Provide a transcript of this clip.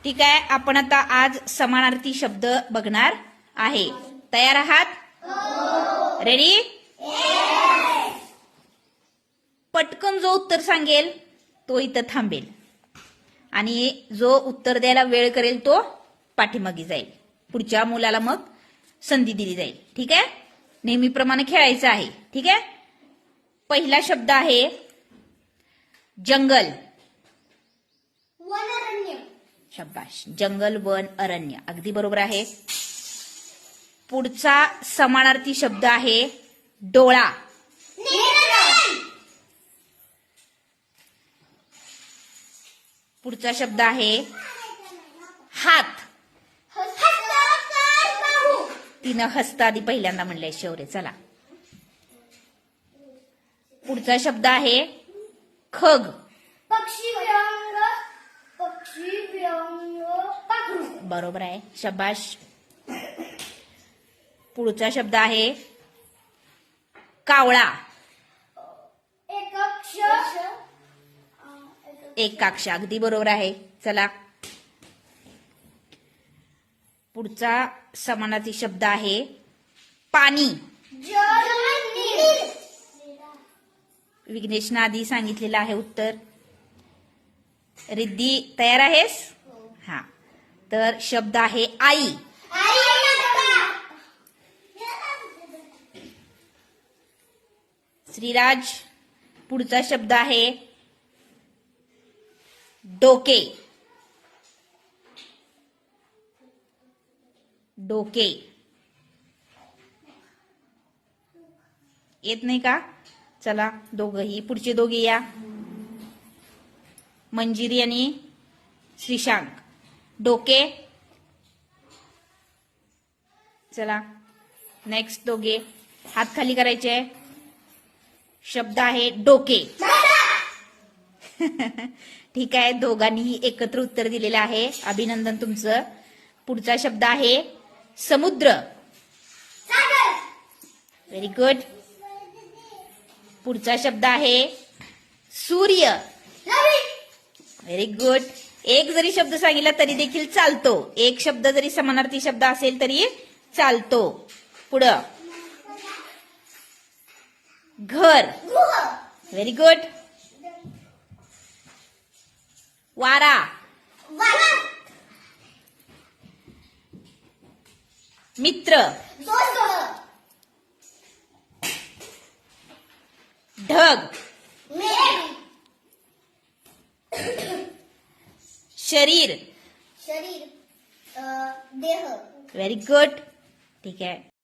ठीक आहे, आपण आता आज समानार्थी शब्द बघणार आहे. तयार आहात? रेडी? पटकन जो उत्तर सांगेल तो इथं थांबेल आणि जो उत्तर द्यायला वेळ करेल तो पाठीमागे जाईल. पुढच्या मुलाला मग संधी दिली जाईल. ठीक आहे, नेहमीप्रमाणे खेळायचं आहे. ठीक आहे, पहिला शब्द आहे जंगल. शाबाश, जंगल, वन, अरण्य. अगदी बरोबर आहे. पुढचा समानार्थी शब्द आहे डोळा. पुढचा शब्द आहे हात. तिनं हस्त आधी पहिल्यांदा म्हणलंय शौर्य. चला, पुढचा शब्द आहे खग. बरोबर आहे, शाबाश. पुढचा शब्द आहे कावळा. एकाक्ष. अगदी बरोबर आहे. चला, पुढचा समानार्थी शब्द आहे पाणी. विघ्नेशनं आधी सांगितलेलं आहे उत्तर. रिद्धी तयार आहेस? हा, तर शब्द आहे आई. श्रीराज, पुढचा शब्द आहे डोके. डोके येत नाही का? चला, दोघही पुढचे दोघे या. मंजिरी आणि श्रीशांक. डोके. चला, नेक्स्ट दोघे हात खाली करायचे. शब्द आहे डोके. ठीक आहे, दोघांनीही एकत्र उत्तर दिलेलं आहे. अभिनंदन तुमचं. पुढचा शब्द आहे समुद्र. Very good. पुढचा शब्द आहे सूर्य. Very good. एक जरी शब्द सांगितला तरी देखील चालतो. एक शब्द जरी समानार्थी शब्द असेल तरी चालतो. पुढं घर. Very good. वारा. मित्र. ढग. शरीर. देह. Very good. ठीक आहे.